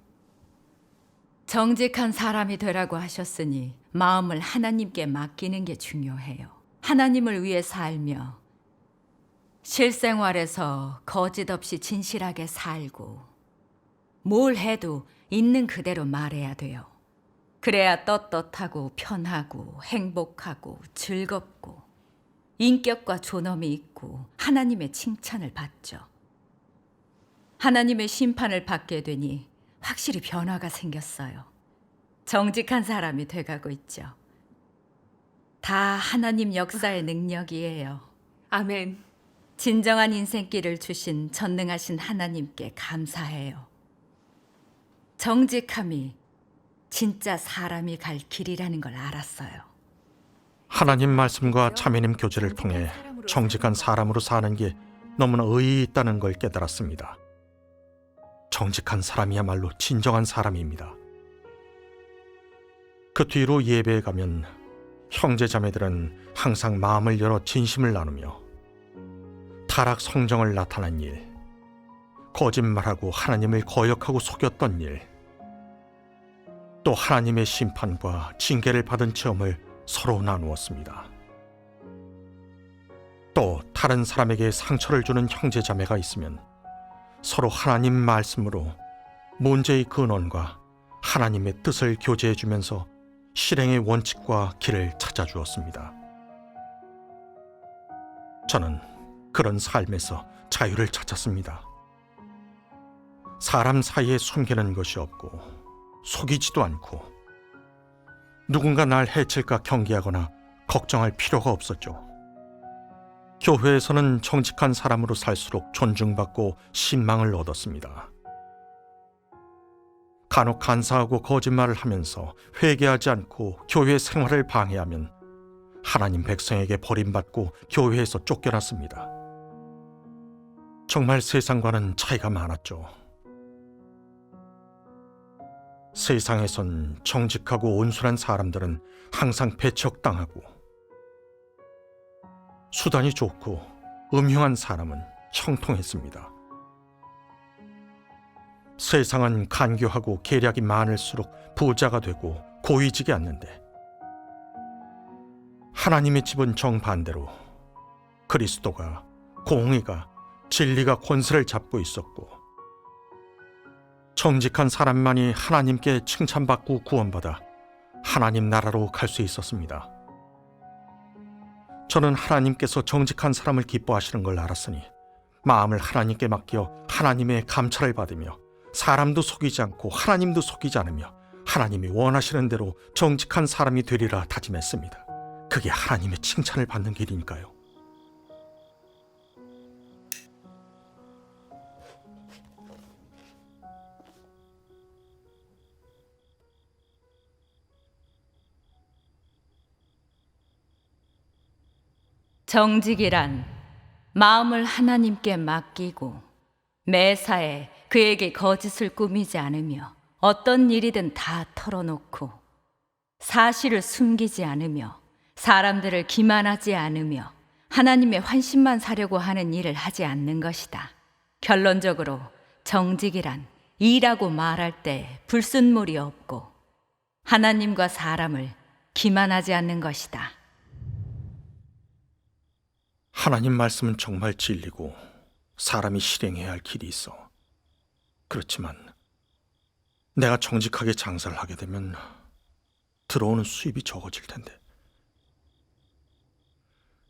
정직한 사람이 되라고 하셨으니 마음을 하나님께 맡기는 게 중요해요. 하나님을 위해 살며 실생활에서 거짓 없이 진실하게 살고 뭘 해도 있는 그대로 말해야 돼요. 그래야 떳떳하고 편하고 행복하고 즐겁고 인격과 존엄이 있고 하나님의 칭찬을 받죠. 하나님의 심판을 받게 되니 확실히 변화가 생겼어요. 정직한 사람이 돼가고 있죠. 다 하나님 역사의 능력이에요. 아멘. 진정한 인생길을 주신 전능하신 하나님께 감사해요. 정직함이 진짜 사람이 갈 길이라는 걸 알았어요. 하나님 말씀과 자매님 교제를 통해 정직한 사람으로 사는 게 너무나 의의 있다는 걸 깨달았습니다. 정직한 사람이야말로 진정한 사람입니다. 그 뒤로 예배에 가면 형제 자매들은 항상 마음을 열어 진심을 나누며 타락 성정을 나타낸 일, 거짓말하고 하나님을 거역하고 속였던 일, 또 하나님의 심판과 징계를 받은 체험을 서로 나누었습니다. 또 다른 사람에게 상처를 주는 형제 자매가 있으면 서로 하나님 말씀으로 문제의 근원과 하나님의 뜻을 교제해 주면서 실행의 원칙과 길을 찾아주었습니다. 저는 그런 삶에서 자유를 찾았습니다. 사람 사이에 숨기는 것이 없고 속이지도 않고 누군가 날 해칠까 경계하거나 걱정할 필요가 없었죠. 교회에서는 정직한 사람으로 살수록 존중받고 신망을 얻었습니다. 간혹 간사하고 거짓말을 하면서 회개하지 않고 교회 생활을 방해하면 하나님 백성에게 버림받고 교회에서 쫓겨났습니다. 정말 세상과는 차이가 많았죠. 세상에선 정직하고 온순한 사람들은 항상 배척당하고 수단이 좋고 음흉한 사람은 형통했습니다. 세상은 간교하고 계략이 많을수록 부자가 되고 고위직이 않는데 하나님의 집은 정반대로 그리스도가, 공의가, 진리가 권세를 잡고 있었고, 정직한 사람만이 하나님께 칭찬받고 구원받아 하나님 나라로 갈 수 있었습니다. 저는 하나님께서 정직한 사람을 기뻐하시는 걸 알았으니 마음을 하나님께 맡겨 하나님의 감찰을 받으며 사람도 속이지 않고 하나님도 속이지 않으며 하나님이 원하시는 대로 정직한 사람이 되리라 다짐했습니다. 그게 하나님의 칭찬을 받는 길이니까요. 정직이란 마음을 하나님께 맡기고 매사에 그에게 거짓을 꾸미지 않으며 어떤 일이든 다 털어놓고 사실을 숨기지 않으며 사람들을 기만하지 않으며 하나님의 환심만 사려고 하는 일을 하지 않는 것이다. 결론적으로 정직이란 이라고 말할 때 불순물이 없고 하나님과 사람을 기만하지 않는 것이다. 하나님 말씀은 정말 진리고 사람이 실행해야 할 길이 있어. 그렇지만 내가 정직하게 장사를 하게 되면 들어오는 수입이 적어질 텐데,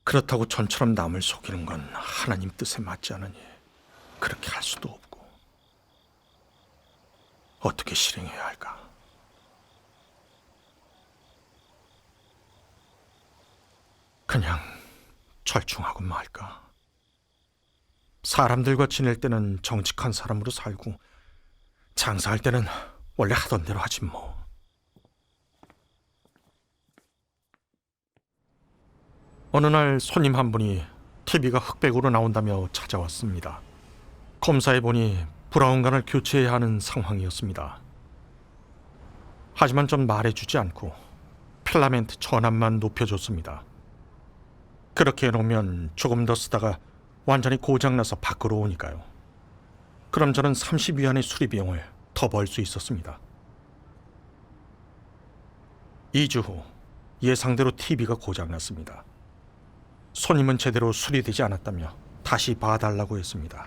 그렇다고 전처럼 남을 속이는 건 하나님 뜻에 맞지 않으니 그렇게 할 수도 없고, 어떻게 실행해야 할까? 그냥 절충하고 말까? 사람들과 지낼 때는 정직한 사람으로 살고 장사할 때는 원래 하던 대로 하지 뭐. 어느 날 손님 한 분이 TV가 흑백으로 나온다며 찾아왔습니다. 검사해보니 브라운관을 교체해야 하는 상황이었습니다. 하지만 좀 말해주지 않고 필라멘트 전압만 높여줬습니다. 그렇게 해놓으면 조금 더 쓰다가 완전히 고장나서 밖으로 오니까요. 그럼 저는 30위안의 수리 비용을 더 벌 수 있었습니다. 2주 후 예상대로 TV가 고장났습니다. 손님은 제대로 수리되지 않았다며 다시 봐달라고 했습니다.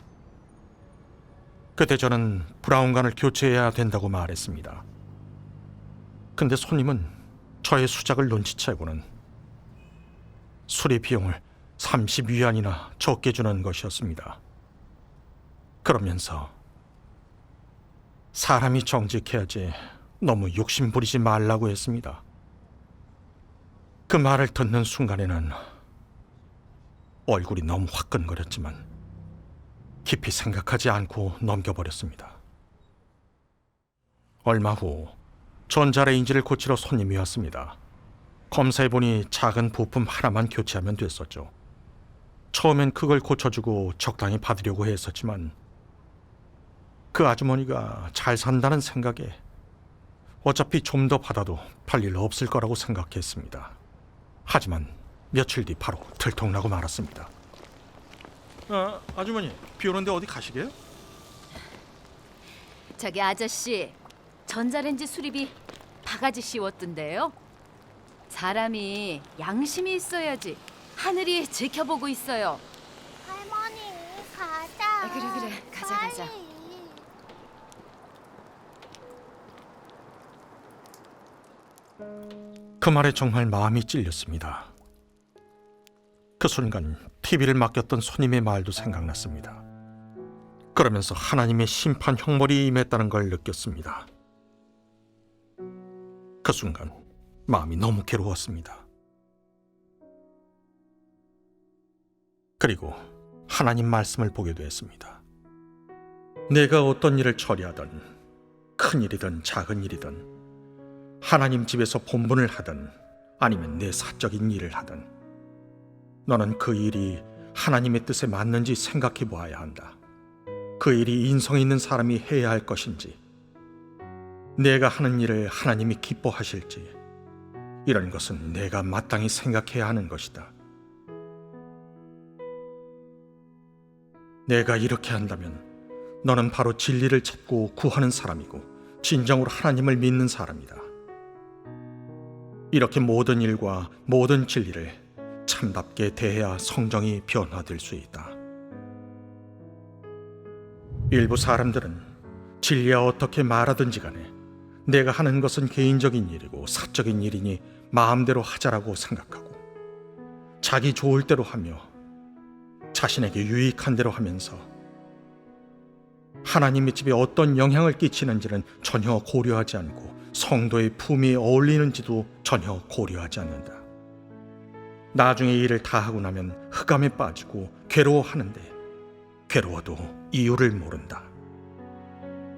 그때 저는 브라운관을 교체해야 된다고 말했습니다. 근데 손님은 저의 수작을 눈치채고는 수리 비용을 30위안이나 적게 주는 것이었습니다. 그러면서 사람이 정직해야지 너무 욕심 부리지 말라고 했습니다. 그 말을 듣는 순간에는 얼굴이 너무 화끈거렸지만 깊이 생각하지 않고 넘겨버렸습니다. 얼마 후 전자레인지를 고치러 손님이 왔습니다. 검사해보니 작은 부품 하나만 교체하면 됐었죠. 처음엔 그걸 고쳐주고 적당히 받으려고 했었지만 그 아주머니가 잘 산다는 생각에 어차피 좀 더 받아도 팔일 없을 거라고 생각했습니다. 하지만 며칠 뒤 바로 들통나고 말았습니다. 아주머니, 비 오는데 어디 가시게요? 저기 아저씨, 전자레인지 수리비 바가지 씌웠던데요. 사람이 양심이 있어야지. 하늘이 지켜보고 있어요. 할머니 가자. 그래 가자 빨리. 가자. 그 말에 정말 마음이 찔렸습니다. 그 순간 TV를 맡겼던 손님의 말도 생각났습니다. 그러면서 하나님의 심판 형벌이 임했다는 걸 느꼈습니다. 그 순간 마음이 너무 괴로웠습니다. 그리고 하나님 말씀을 보게 되었습니다. 내가 어떤 일을 처리하든 큰 일이든 작은 일이든 하나님 집에서 본분을 하든 아니면 내 사적인 일을 하든 너는 그 일이 하나님의 뜻에 맞는지 생각해 보아야 한다. 그 일이 인성 있는 사람이 해야 할 것인지, 내가 하는 일을 하나님이 기뻐하실지, 이런 것은 내가 마땅히 생각해야 하는 것이다. 내가 이렇게 한다면 너는 바로 진리를 찾고 구하는 사람이고 진정으로 하나님을 믿는 사람이다. 이렇게 모든 일과 모든 진리를 참답게 대해야 성정이 변화될 수 있다. 일부 사람들은 진리야 어떻게 말하든지 간에 내가 하는 것은 개인적인 일이고 사적인 일이니 마음대로 하자라고 생각하고 자기 좋을 대로 하며 자신에게 유익한 대로 하면서 하나님의 집에 어떤 영향을 끼치는지는 전혀 고려하지 않고 성도의 품위에 어울리는지도 전혀 고려하지 않는다. 나중에 일을 다 하고 나면 흑암에 빠지고 괴로워하는데 괴로워도 이유를 모른다.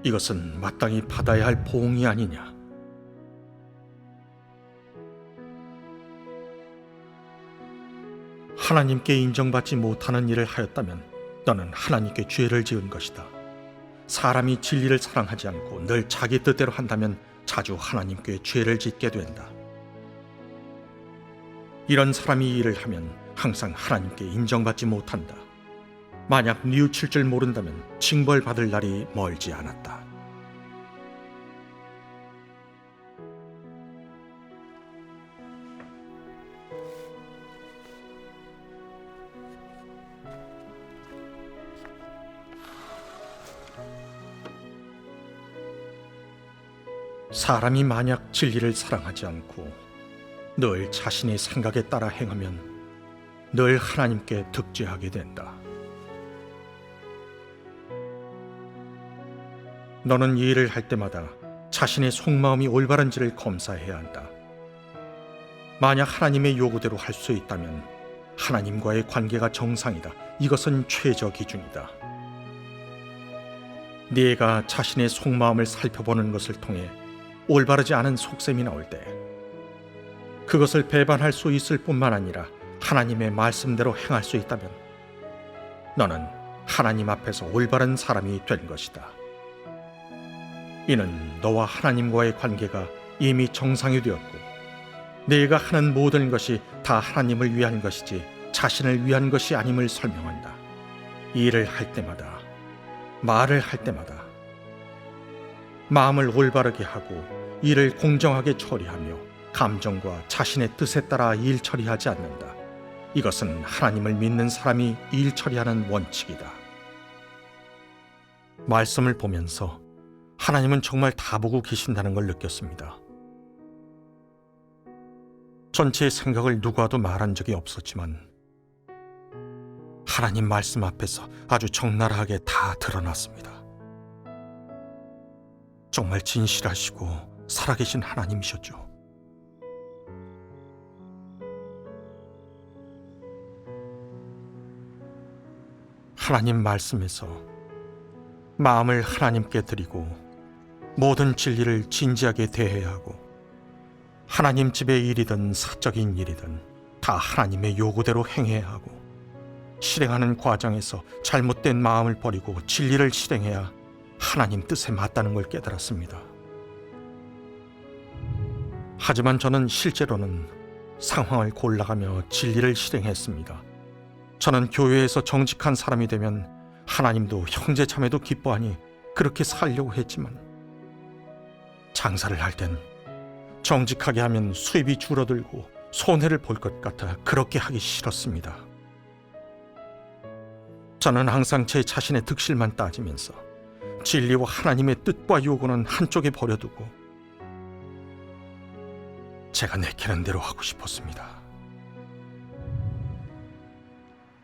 이것은 마땅히 받아야 할 보응이 아니냐. 하나님께 인정받지 못하는 일을 하였다면 너는 하나님께 죄를 지은 것이다. 사람이 진리를 사랑하지 않고 늘 자기 뜻대로 한다면 자주 하나님께 죄를 짓게 된다. 이런 사람이 이 일을 하면 항상 하나님께 인정받지 못한다. 만약 뉘우칠 줄 모른다면 징벌받을 날이 멀지 않았다. 사람이 만약 진리를 사랑하지 않고 늘 자신의 생각에 따라 행하면 늘 하나님께 득죄하게 된다. 너는 이 일을 할 때마다 자신의 속마음이 올바른지를 검사해야 한다. 만약 하나님의 요구대로 할 수 있다면 하나님과의 관계가 정상이다. 이것은 최저 기준이다. 네가 자신의 속마음을 살펴보는 것을 통해 올바르지 않은 속셈이 나올 때 그것을 배반할 수 있을 뿐만 아니라 하나님의 말씀대로 행할 수 있다면 너는 하나님 앞에서 올바른 사람이 된 것이다. 이는 너와 하나님과의 관계가 이미 정상이 되었고 네가 하는 모든 것이 다 하나님을 위한 것이지 자신을 위한 것이 아님을 설명한다. 이 일을 할 때마다, 말을 할 때마다 마음을 올바르게 하고 일을 공정하게 처리하며 감정과 자신의 뜻에 따라 일 처리하지 않는다. 이것은 하나님을 믿는 사람이 일 처리하는 원칙이다. 말씀을 보면서 하나님은 정말 다 보고 계신다는 걸 느꼈습니다. 전체의 생각을 누구와도 말한 적이 없었지만 하나님 말씀 앞에서 아주 적나라하게 다 드러났습니다. 정말 진실하시고 살아계신 하나님이셨죠. 하나님 말씀에서 마음을 하나님께 드리고 모든 진리를 진지하게 대해야 하고 하나님 집의 일이든 사적인 일이든 다 하나님의 요구대로 행해야 하고 실행하는 과정에서 잘못된 마음을 버리고 진리를 실행해야 하나님 뜻에 맞다는 걸 깨달았습니다. 하지만 저는 실제로는 상황을 골라가며 진리를 실행했습니다. 저는 교회에서 정직한 사람이 되면 하나님도 형제 자매도 기뻐하니 그렇게 살려고 했지만 장사를 할 땐 정직하게 하면 수입이 줄어들고 손해를 볼 것 같아 그렇게 하기 싫었습니다. 저는 항상 제 자신의 득실만 따지면서 진리와 하나님의 뜻과 요구는 한쪽에 버려두고 제가 내키는 대로 하고 싶었습니다.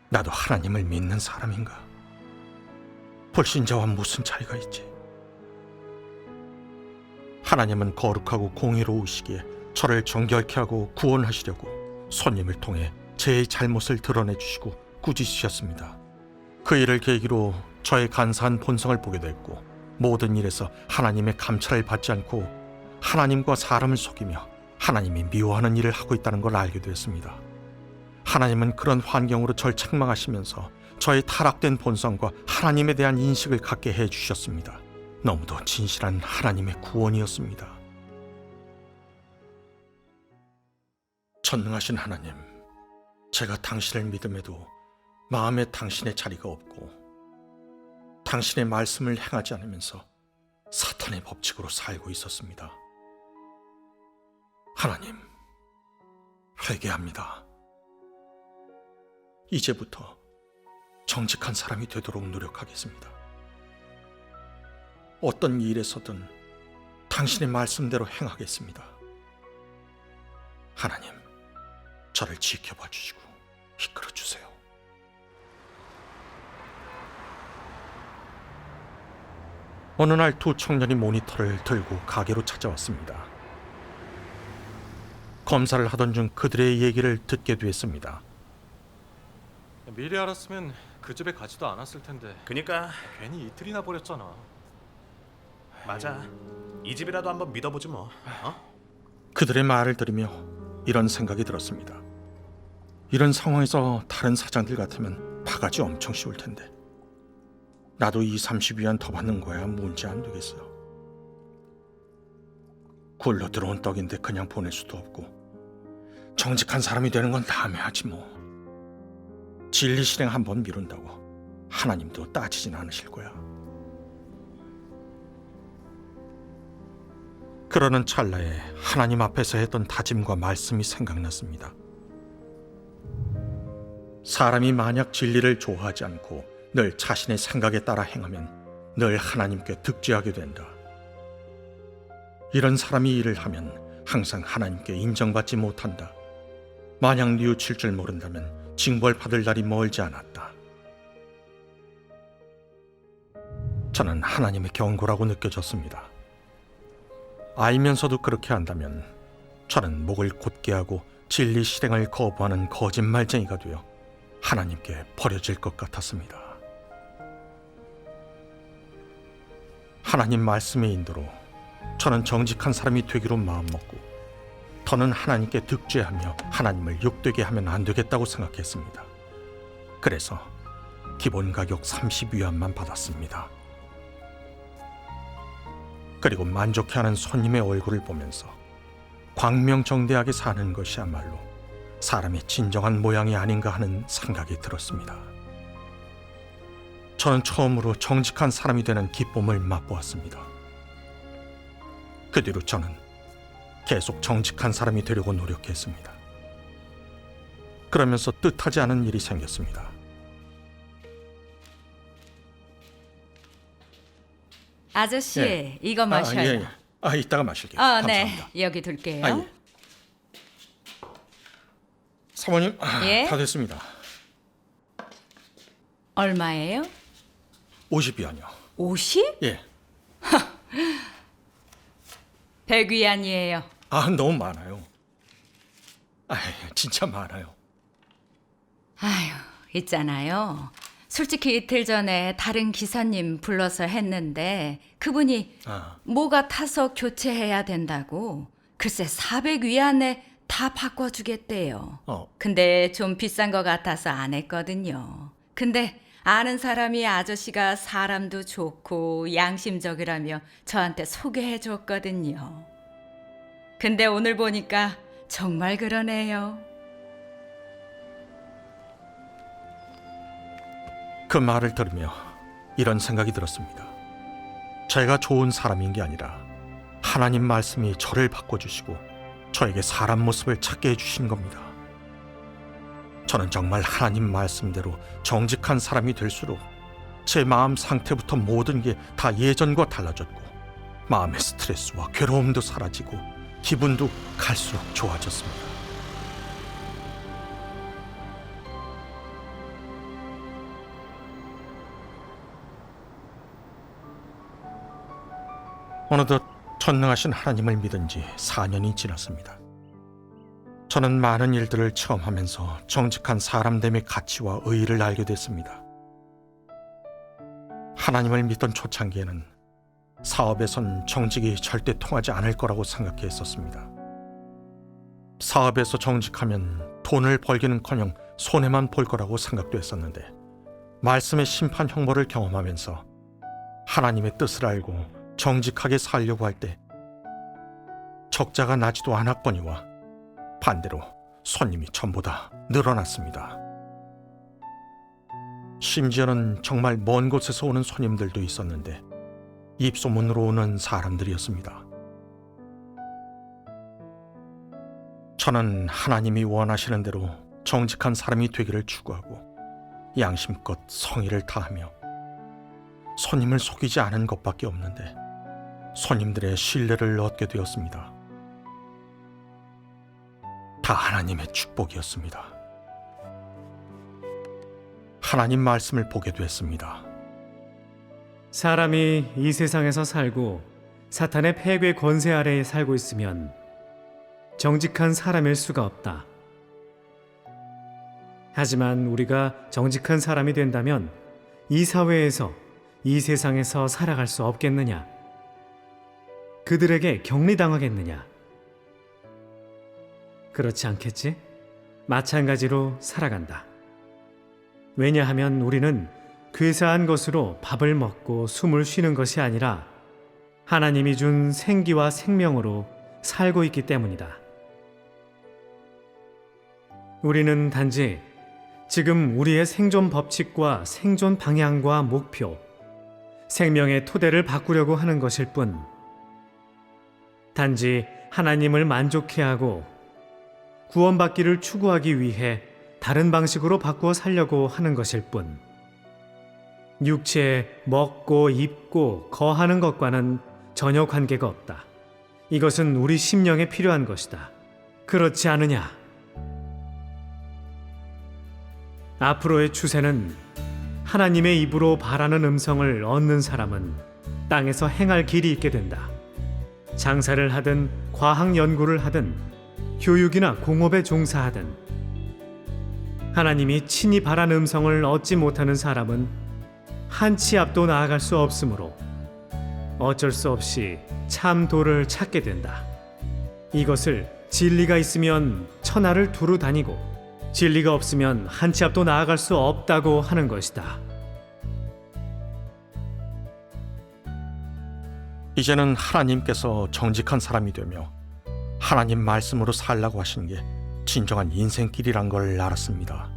나도 하나님을 믿는 사람인가? 불신자와 무슨 차이가 있지? 하나님은 거룩하고 공의로우시기에 저를 정결케 하고 구원하시려고 손님을 통해 제 잘못을 드러내 주시고 꾸짖으셨습니다. 그 일을 계기로 저의 간사한 본성을 보게 됐고 모든 일에서 하나님의 감찰을 받지 않고 하나님과 사람을 속이며 하나님이 미워하는 일을 하고 있다는 걸 알게 되었습니다. 하나님은 그런 환경으로 절 책망하시면서 저의 타락된 본성과 하나님에 대한 인식을 갖게 해주셨습니다. 너무도 진실한 하나님의 구원이었습니다. 전능하신 하나님, 제가 당신을 믿음에도 마음에 당신의 자리가 없고 당신의 말씀을 행하지 않으면서 사탄의 법칙으로 살고 있었습니다. 하나님, 회개합니다. 이제부터 정직한 사람이 되도록 노력하겠습니다. 어떤 일에서든 당신의 말씀대로 행하겠습니다. 하나님, 저를 지켜봐 주시고 이끌어 주세요. 어느 날 두 청년이 모니터를 들고 가게로 찾아왔습니다. 검사를 하던 중 그들의 얘기를 듣게 됐습니다. 미리 알았으면 그 집에 가지도 않았을 텐데 그니까 괜히 이틀이나 버렸잖아. 맞아. 이 집이라도 한번 믿어보지 뭐. 어? 그들의 말을 들으며 이런 생각이 들었습니다. 이런 상황에서 다른 사장들 같으면 바가지 엄청 씌울 텐데 나도 20-30위안 더 받는 거야 문제 안 되겠어. 굴러 들어온 떡인데 그냥 보낼 수도 없고 정직한 사람이 되는 건 다음에 하지 뭐. 진리 실행 한번 미룬다고 하나님도 따지진 않으실 거야. 그러는 찰나에 하나님 앞에서 했던 다짐과 말씀이 생각났습니다. 사람이 만약 진리를 좋아하지 않고 늘 자신의 생각에 따라 행하면 늘 하나님께 득죄하게 된다. 이런 사람이 일을 하면 항상 하나님께 인정받지 못한다. 만약 뉘우칠 줄 모른다면 징벌받을 날이 멀지 않았다. 저는 하나님의 경고라고 느껴졌습니다. 알면서도 그렇게 한다면 저는 목을 곧게 하고 진리 실행을 거부하는 거짓말쟁이가 되어 하나님께 버려질 것 같았습니다. 하나님 말씀의 인도로 저는 정직한 사람이 되기로 마음먹고 더는 하나님께 득죄하며 하나님을 욕되게 하면 안 되겠다고 생각했습니다. 그래서 기본 가격 30위안만 받았습니다. 그리고 만족해하는 손님의 얼굴을 보면서 광명정대하게 사는 것이야말로 사람의 진정한 모양이 아닌가 하는 생각이 들었습니다. 저는 처음으로 정직한 사람이 되는 기쁨을 맛보았습니다. 그 뒤로 저는 계속 정직한 사람이 되려고 노력했습니다. 그러면서 뜻하지 않은 일이 생겼습니다. 아저씨, 예. 이거 마셔요. 예. 이따가 마실게요. 네. 감사합니다. 여기 둘게요. 예. 사모님, 예? 다 됐습니다. 얼마예요? 50위안이요. 50? 예. 100위안이에요. 너무 많아요. 진짜 많아요. 아휴, 있잖아요. 솔직히 이틀 전에 다른 기사님 불러서 했는데 그분이 뭐가 타서 교체해야 된다고 글쎄 400위안에 다 바꿔주겠대요. 근데 좀 비싼 것 같아서 안 했거든요. 근데 아는 사람이 아저씨가 사람도 좋고 양심적이라며 저한테 소개해 줬거든요. 근데 오늘 보니까 정말 그러네요. 그 말을 들으며 이런 생각이 들었습니다. 제가 좋은 사람인 게 아니라 하나님 말씀이 저를 바꿔주시고 저에게 사람 모습을 찾게 해주신 겁니다. 저는 정말 하나님 말씀대로 정직한 사람이 될수록 제 마음 상태부터 모든 게 다 예전과 달라졌고 마음의 스트레스와 괴로움도 사라지고 기분도 갈수록 좋아졌습니다. 어느덧 전능하신 하나님을 믿은 지 4년이 지났습니다. 저는 많은 일들을 체험하면서 정직한 사람됨의 가치와 의의를 알게 됐습니다. 하나님을 믿던 초창기에는 사업에선 정직이 절대 통하지 않을 거라고 생각했었습니다. 사업에서 정직하면 돈을 벌기는커녕 손해만 볼 거라고 생각도 했었는데 말씀의 심판 형벌을 경험하면서 하나님의 뜻을 알고 정직하게 살려고 할 때 적자가 나지도 않았거니와 반대로 손님이 전보다 늘어났습니다. 심지어는 정말 먼 곳에서 오는 손님들도 있었는데 입소문으로 오는 사람들이었습니다. 저는 하나님이 원하시는 대로 정직한 사람이 되기를 추구하고 양심껏 성의를 다하며 손님을 속이지 않은 것밖에 없는데 손님들의 신뢰를 얻게 되었습니다. 다 하나님의 축복이었습니다. 하나님 말씀을 보게 됐습니다. 사람이 이 세상에서 살고 사탄의 패괴 권세 아래에 살고 있으면 정직한 사람일 수가 없다. 하지만 우리가 정직한 사람이 된다면 이 사회에서, 이 세상에서 살아갈 수 없겠느냐? 그들에게 격리당하겠느냐? 그렇지 않겠지? 마찬가지로 살아간다. 왜냐하면 우리는 괴사한 것으로 밥을 먹고 숨을 쉬는 것이 아니라 하나님이 준 생기와 생명으로 살고 있기 때문이다. 우리는 단지 지금 우리의 생존 법칙과 생존 방향과 목표, 생명의 토대를 바꾸려고 하는 것일 뿐, 단지 하나님을 만족해 하고 구원받기를 추구하기 위해 다른 방식으로 바꾸어 살려고 하는 것일 뿐, 육체에 먹고 입고 거하는 것과는 전혀 관계가 없다. 이것은 우리 심령에 필요한 것이다. 그렇지 않으냐? 앞으로의 추세는 하나님의 입으로 바라는 음성을 얻는 사람은 땅에서 행할 길이 있게 된다. 장사를 하든 과학 연구를 하든 교육이나 공업에 종사하든 하나님이 친히 바라는 음성을 얻지 못하는 사람은 한 치 앞도 나아갈 수 없으므로 어쩔 수 없이 참 도를 찾게 된다. 이것을 진리가 있으면 천하를 두루 다니고 진리가 없으면 한 치 앞도 나아갈 수 없다고 하는 것이다. 이제는 하나님께서 정직한 사람이 되며 하나님 말씀으로 살라고 하신 게 진정한 인생길이란 걸 알았습니다.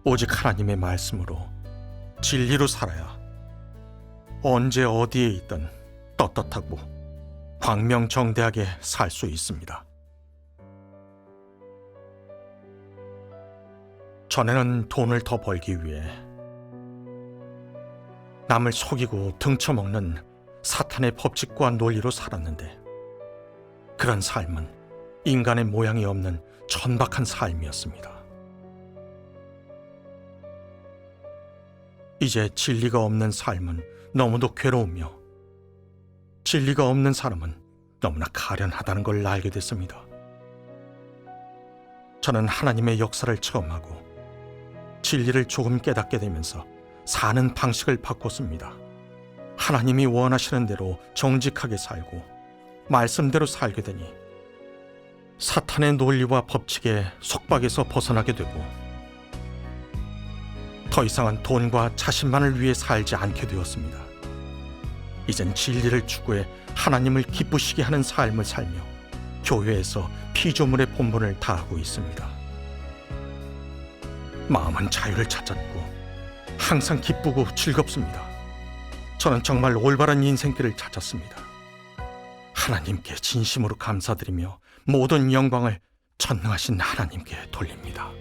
오직 하나님의 말씀으로 진리로 살아야 언제 어디에 있든 떳떳하고 광명정대하게 살 수 있습니다. 전에는 돈을 더 벌기 위해 남을 속이고 등쳐먹는 사탄의 법칙과 논리로 살았는데 그런 삶은 인간의 모양이 없는 천박한 삶이었습니다. 이제 진리가 없는 삶은 너무도 괴로우며 진리가 없는 사람은 너무나 가련하다는 걸 알게 됐습니다. 저는 하나님의 역사를 처음 하고 진리를 조금 깨닫게 되면서 사는 방식을 바꿨습니다. 하나님이 원하시는 대로 정직하게 살고 말씀대로 살게 되니 사탄의 논리와 법칙의 속박에서 벗어나게 되고 더 이상은 돈과 자신만을 위해 살지 않게 되었습니다. 이젠 진리를 추구해 하나님을 기쁘시게 하는 삶을 살며 교회에서 피조물의 본분을 다하고 있습니다. 마음은 자유를 찾았고 항상 기쁘고 즐겁습니다. 저는 정말 올바른 인생길을 찾았습니다. 하나님께 진심으로 감사드리며 모든 영광을 전능하신 하나님께 돌립니다.